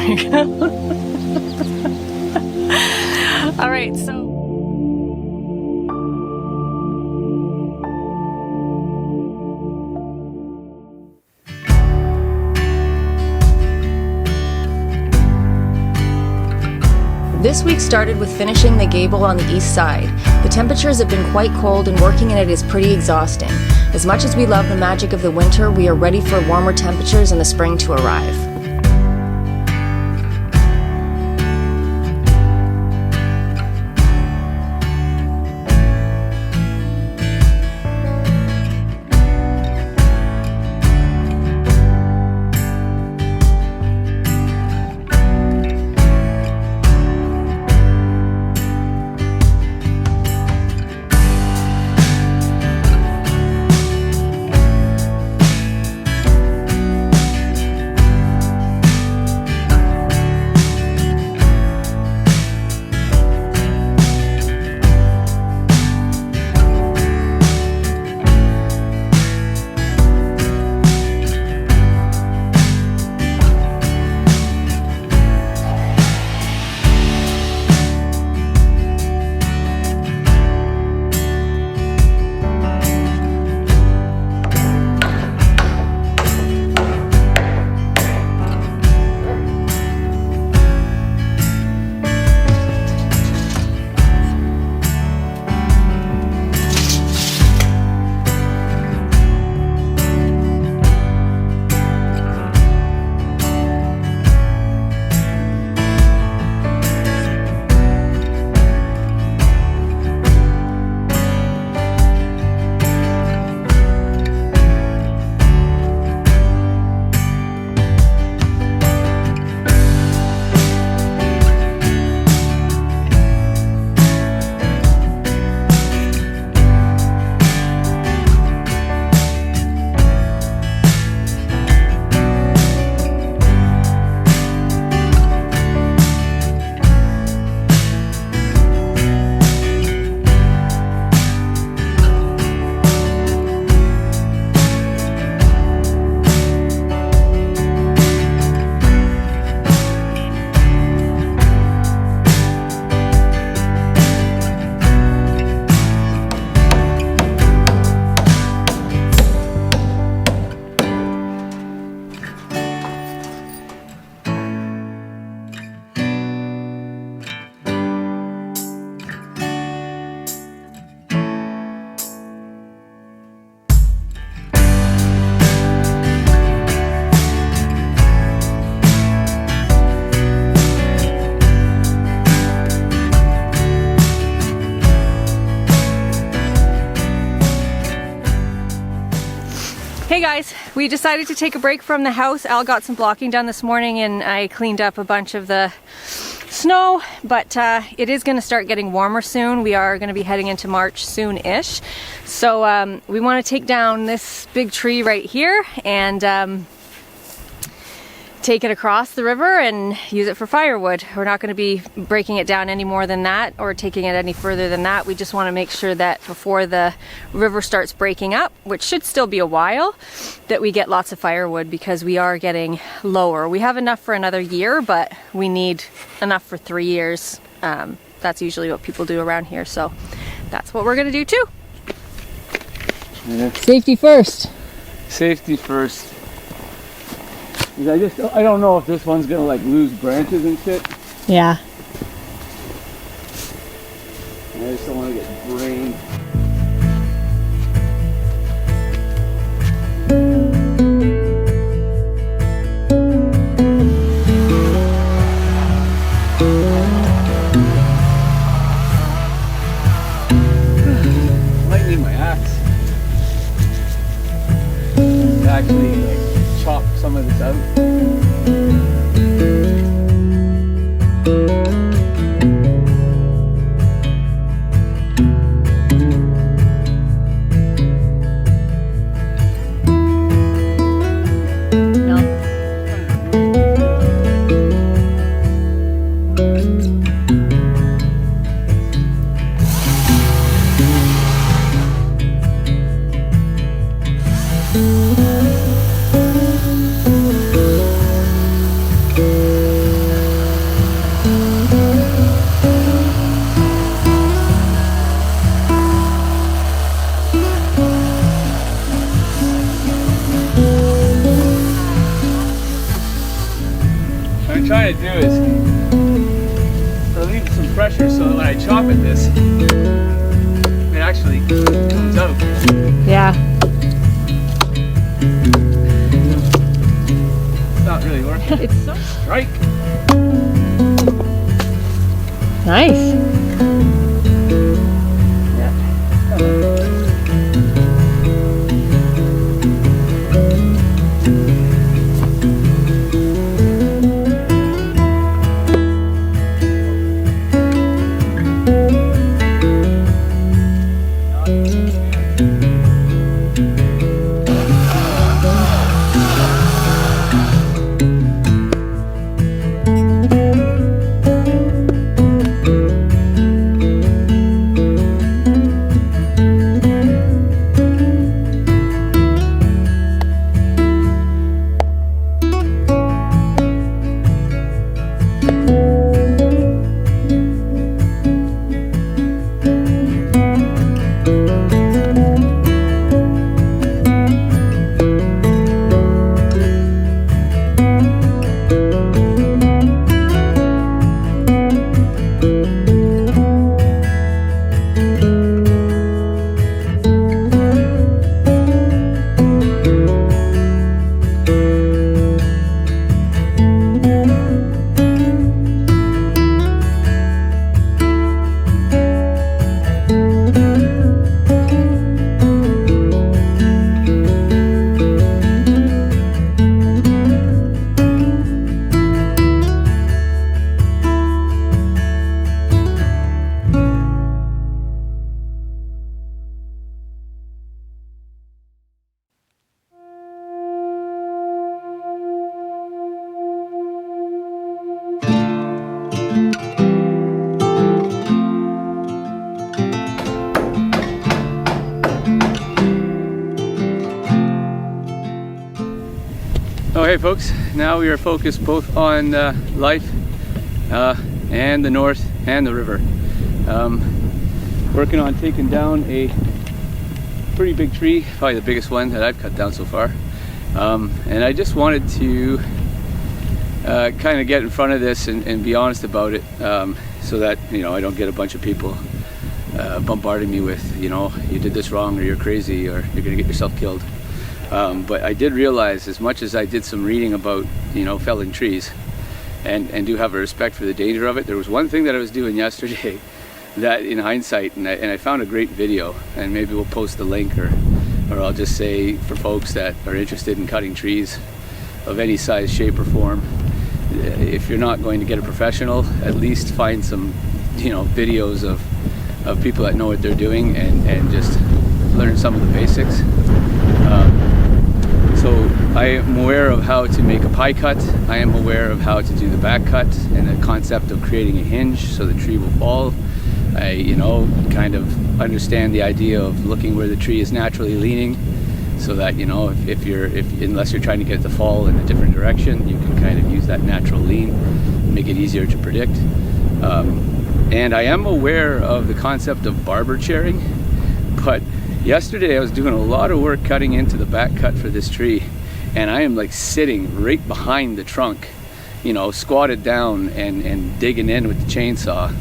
All right, so this week started with finishing the Gable on the east side. The temperatures have been quite cold and working in it is pretty exhausting. As much as we love the magic of the winter, we are ready for warmer temperatures and the spring to arrive. Hey guys, we decided to take a break from the house. Al got some blocking done this morning and I cleaned up a bunch of the snow, but it is going to start getting warmer soon. We are going to be heading into March soon-ish. So we want to take down this big tree right here and take it across the river and use it for firewood. We're not going to be breaking it down any more than that or taking it any further than that. We just want to make sure that before the river starts breaking up, which should still be a while, that we get lots of firewood because we are getting lower. We have enough for another year, but we need enough for 3 years. That's usually what people do around here, so that's what we're going to do too. Yeah. Safety first. Safety first. I don't know if this one's gonna like lose branches and shit. Yeah. I just don't want to get brained. Might need my axe. Actually, like, chop some of this out. trying to do is relieve some pressure so that when I chop at this, it actually comes out. Yeah. It's not really working. It's so Strike. nice. Oh, hey folks, now we are focused both on life and the north and the river. Working on taking down a pretty big tree, probably the biggest one that I've cut down so far. And I just wanted to kind of get in front of this and be honest about it, so that, you know, I don't get a bunch of people bombarding me with, you know, you did this wrong, or you're crazy, or you're gonna get yourself killed. But I did realize, as much as I did some reading about, you know, felling trees and do have a respect for the danger of it, there was one thing that I was doing yesterday that, in hindsight, and I found a great video, and maybe we'll post the link, or I'll just say, for folks that are interested in cutting trees of any size, shape, or form, if you're not going to get a professional, at least find some, you know, videos of people that know what they're doing, and just learn some of the basics. So I am aware of how to make a pie cut. I am aware of how to do the back cut and the concept of creating a hinge so the tree will fall. I, you know, kind of understand the idea of looking where the tree is naturally leaning, so that, you know, unless you're trying to get it to fall in a different direction, you can kind of use that natural lean, make it easier to predict. And I am aware of the concept of barber chairing, but yesterday I was doing a lot of work cutting into the back cut for this tree, and I am like sitting right behind the trunk, you know, squatted down and digging in with the chainsaw,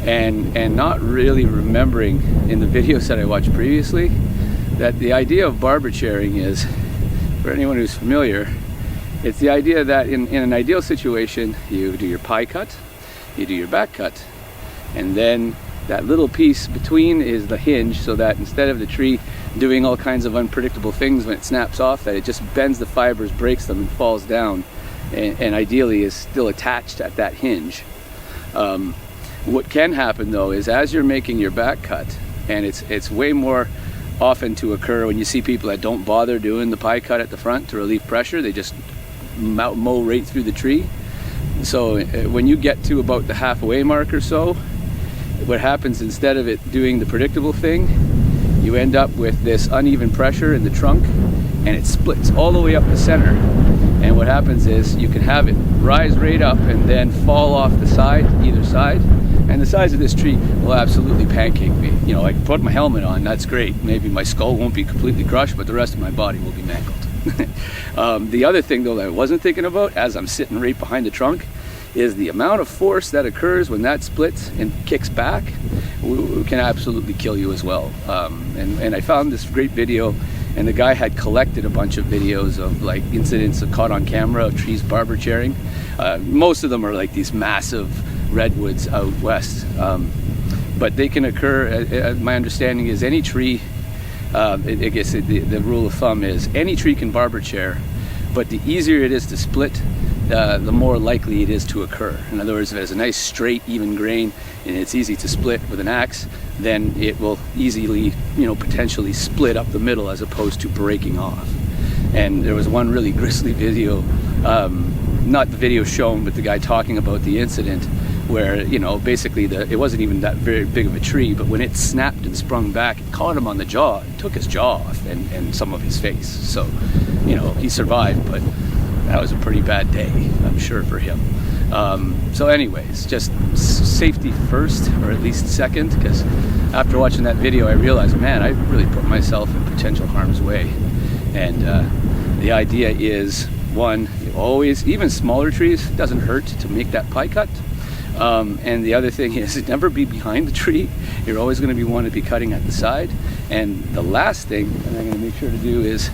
and not really remembering in the videos that I watched previously that the idea of barber chairing is, for anyone who's familiar, it's the idea that in an ideal situation, you do your pie cut, you do your back cut, and then that little piece between is the hinge, so that instead of the tree doing all kinds of unpredictable things when it snaps off, that it just bends the fibers, breaks them, and falls down, and ideally is still attached at that hinge. What can happen though is, as you're making your back cut, and it's way more often to occur when you see people that don't bother doing the pie cut at the front to relieve pressure, they just mow right through the tree. So when you get to about the halfway mark or so, what happens, instead of it doing the predictable thing, you end up with this uneven pressure in the trunk, and it splits all the way up the center. And what happens is, you can have it rise right up and then fall off the side, either side, and the size of this tree will absolutely pancake me. You know, I can put my helmet on, that's great. Maybe my skull won't be completely crushed, but the rest of my body will be mangled. The other thing though that I wasn't thinking about, as I'm sitting right behind the trunk, is the amount of force that occurs when that splits and kicks back can absolutely kill you as well. And I found this great video, and the guy had collected a bunch of videos of like incidents caught on camera of trees barber chairing. Most of them are like these massive redwoods out west, but they can occur. My understanding is any tree, I guess the rule of thumb is any tree can barber chair, but the easier it is to split, the more likely it is to occur. In other words, if it has a nice straight even grain and it's easy to split with an axe, then it will easily, potentially split up the middle as opposed to breaking off. And there was one really grisly video, not the video shown, but the guy talking about the incident where, basically it wasn't even that very big of a tree, but when it snapped and sprung back, it caught him on the jaw, it took his jaw off and some of his face. So, he survived, but that was a pretty bad day, I'm sure, for him. So anyways, just safety first, or at least second, because after watching that video, I realized, man, I really put myself in potential harm's way. And the idea is, one, always, even smaller trees, it doesn't hurt to make that pie cut. And the other thing is, never be behind the tree. You're always going to want to be cutting at the side. And the last thing that I'm going to make sure to do is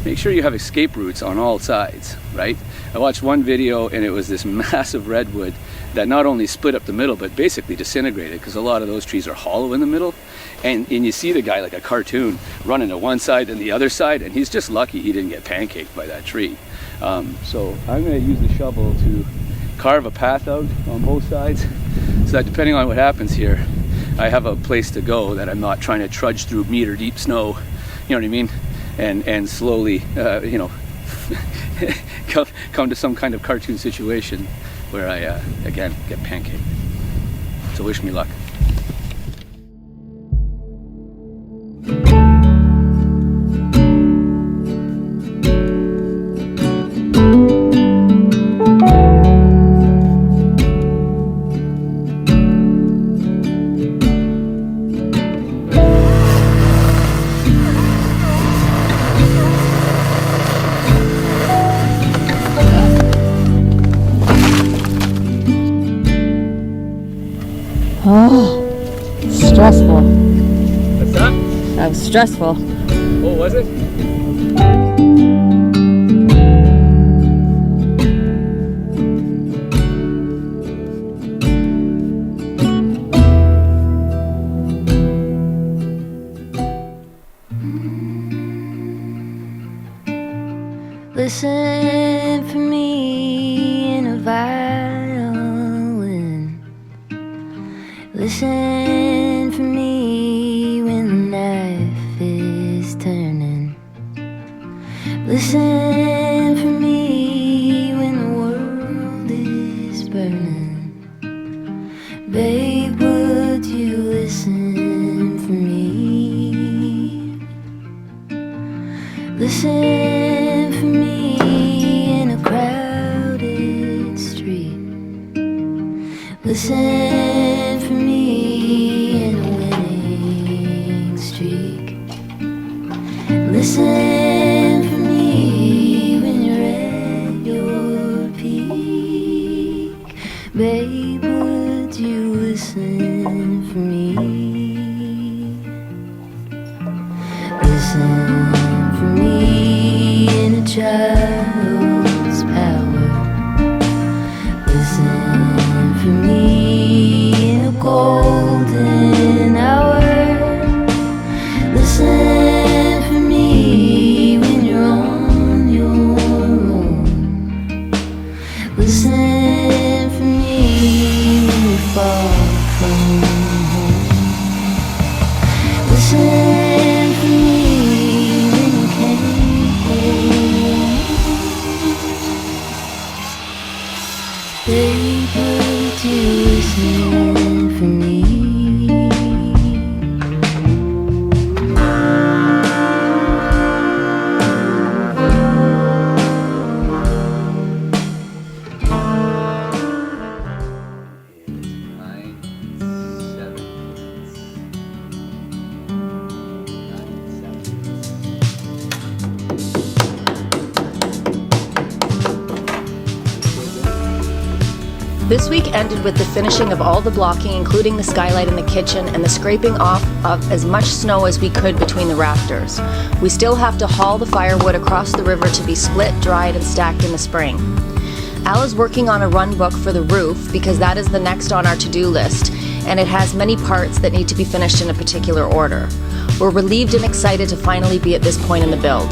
make sure you have escape routes on all sides, right? I watched one video, and it was this massive redwood that not only split up the middle, but basically disintegrated, because a lot of those trees are hollow in the middle. And you see the guy like a cartoon running to one side and the other side, and he's just lucky he didn't get pancaked by that tree. So I'm going to use the shovel to carve a path out on both sides, so that depending on what happens here, I have a place to go, that I'm not trying to trudge through meter deep snow, you know what I mean? And slowly, come to some kind of cartoon situation where I, again, get pancaked. So wish me luck. Oh, stressful. What's that? That was stressful. Oh, was it? Listen for me in a violin. Listen for me when the knife is turning. Listen for me when the world is burning. Babe, would you listen for me? Listen for me in a crowded street. Listen for me in a winning streak. Listen for me when you're at your peak. Babe, would you listen for me? Listen for me in a child's power. Listen for me in a golden hour. Listen for me when you're on your own. Listen for me when you're far from home. Listen for me when you can't hold on. Babe, would you listen for me? This week ended with the finishing of all the blocking, including the skylight in the kitchen, and the scraping off of as much snow as we could between the rafters. We still have to haul the firewood across the river to be split, dried, and stacked in the spring. Al is working on a run book for the roof because that is the next on our to-do list, and it has many parts that need to be finished in a particular order. We're relieved and excited to finally be at this point in the build.